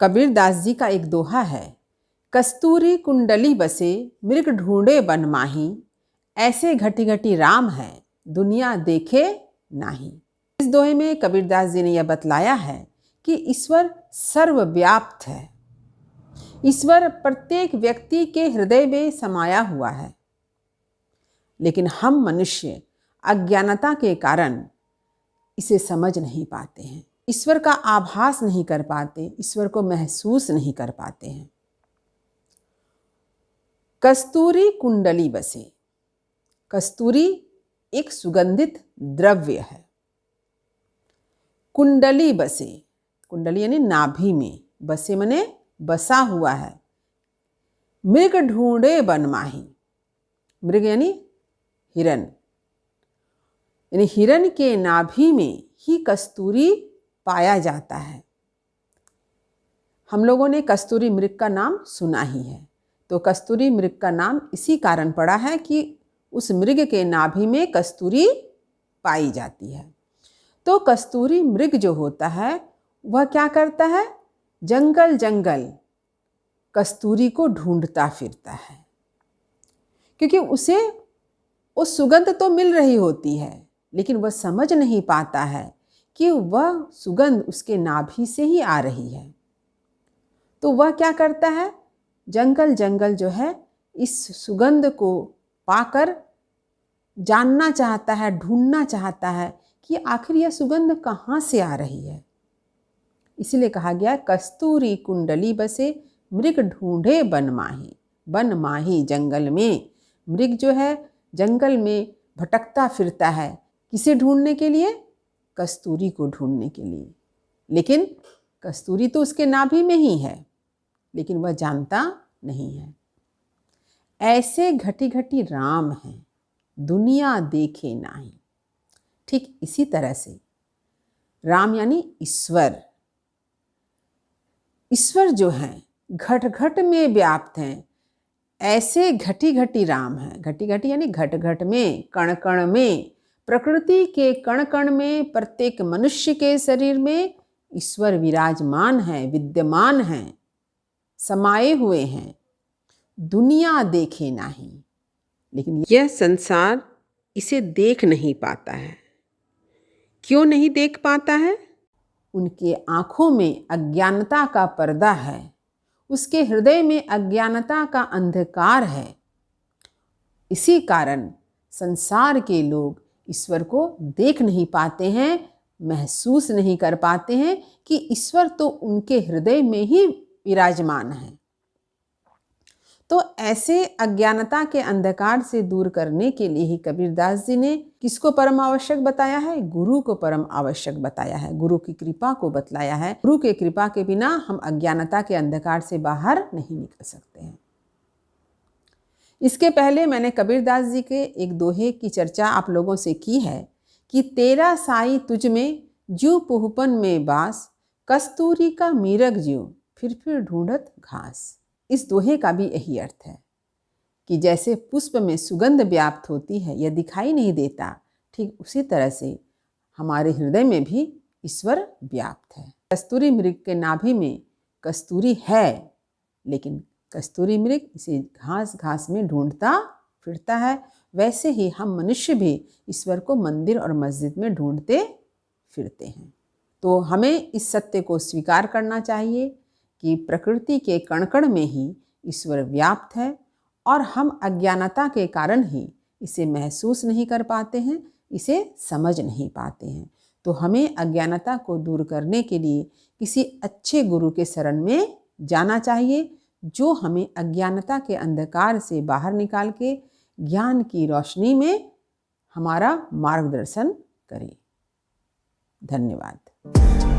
कबीरदास जी का एक दोहा है, कस्तूरी कुंडली बसे मृग ढूंढे बन माही, ऐसे घटी घटी राम है दुनिया देखे नाही। इस दोहे में कबीरदास जी ने यह बतलाया है कि ईश्वर सर्वव्याप्त है। ईश्वर प्रत्येक व्यक्ति के हृदय में समाया हुआ है, लेकिन हम मनुष्य अज्ञानता के कारण इसे समझ नहीं पाते हैं, ईश्वर का आभास नहीं कर पाते, ईश्वर को महसूस नहीं कर पाते हैं। कस्तूरी कुंडली बसे, कस्तूरी एक सुगंधित द्रव्य है। कुंडली बसे, कुंडली यानी नाभि में, बसे माने बसा हुआ है। मृग ढूंढे बन माही, मृग यानी हिरण, यानी हिरण के नाभि में ही कस्तूरी पाया जाता है। हम लोगों ने कस्तूरी मृग का नाम सुना ही है, तो कस्तूरी मृग का नाम इसी कारण पड़ा है कि उस मृग के नाभि में कस्तूरी पाई जाती है। तो कस्तूरी मृग जो होता है वह क्या करता है, जंगल जंगल कस्तूरी को ढूंढता फिरता है, क्योंकि उसे वो सुगंध तो मिल रही होती है, लेकिन वह समझ नहीं पाता है कि वह सुगंध उसके नाभि से ही आ रही है। तो वह क्या करता है, जंगल जंगल जो है इस सुगंध को पाकर जानना चाहता है, ढूंढना चाहता है कि आखिर यह सुगंध कहाँ से आ रही है। इसलिए कहा गया कस्तूरी कुंडली बसे मृग ढूंढे बन माही। बन माही जंगल में, मृग जो है जंगल में भटकता फिरता है, किसे ढूंढने के लिए, कस्तूरी को ढूंढने के लिए। लेकिन कस्तूरी तो उसके नाभि में ही है, लेकिन वह जानता नहीं है। ऐसे घटी घटी राम है दुनिया देखे नाही। ठीक इसी तरह से राम यानी ईश्वर, ईश्वर जो हैं घट घट में व्याप्त हैं। ऐसे घटी घटी राम है, घटी घटी यानी घट घट में, कण कण में, प्रकृति के कण कण में, प्रत्येक मनुष्य के शरीर में ईश्वर विराजमान है, विद्यमान हैं, समाये हुए हैं। दुनिया देखे नाही, लेकिन यह संसार इसे देख नहीं पाता है। क्यों नहीं देख पाता है? उनके आँखों में अज्ञानता का पर्दा है, उसके हृदय में अज्ञानता का अंधकार है। इसी कारण संसार के लोग ईश्वर को देख नहीं पाते हैं, महसूस नहीं कर पाते हैं कि ईश्वर तो उनके हृदय में ही विराजमान है। तो ऐसे अज्ञानता के अंधकार से दूर करने के लिए ही कबीरदास जी ने किसको परम आवश्यक बताया है, गुरु को परम आवश्यक बताया है, गुरु की कृपा को बतलाया है। गुरु के कृपा के बिना हम अज्ञानता के अंधकार से बाहर नहीं निकल सकते हैं। इसके पहले मैंने कबीरदास जी के एक दोहे की चर्चा आप लोगों से की है कि तेरा साई तुझ में ज्यों पुहपन में बास, कस्तूरी का मीरग ज्यों फिर ढूंढत घास। इस दोहे का भी यही अर्थ है कि जैसे पुष्प में सुगंध व्याप्त होती है, यह दिखाई नहीं देता, ठीक उसी तरह से हमारे हृदय में भी ईश्वर व्याप्त है। कस्तूरी मृग के नाभि में कस्तूरी है, लेकिन कस्तूरी मृग इसे घास घास में ढूंढता फिरता है। वैसे ही हम मनुष्य भी ईश्वर को मंदिर और मस्जिद में ढूंढते फिरते हैं। तो हमें इस सत्य को स्वीकार करना चाहिए कि प्रकृति के कण कण में ही ईश्वर व्याप्त है और हम अज्ञानता के कारण ही इसे महसूस नहीं कर पाते हैं, इसे समझ नहीं पाते हैं। तो हमें अज्ञानता को दूर करने के लिए किसी अच्छे गुरु के शरण में जाना चाहिए, जो हमें अज्ञानता के अंधकार से बाहर निकाल के ज्ञान की रोशनी में हमारा मार्गदर्शन करे। धन्यवाद।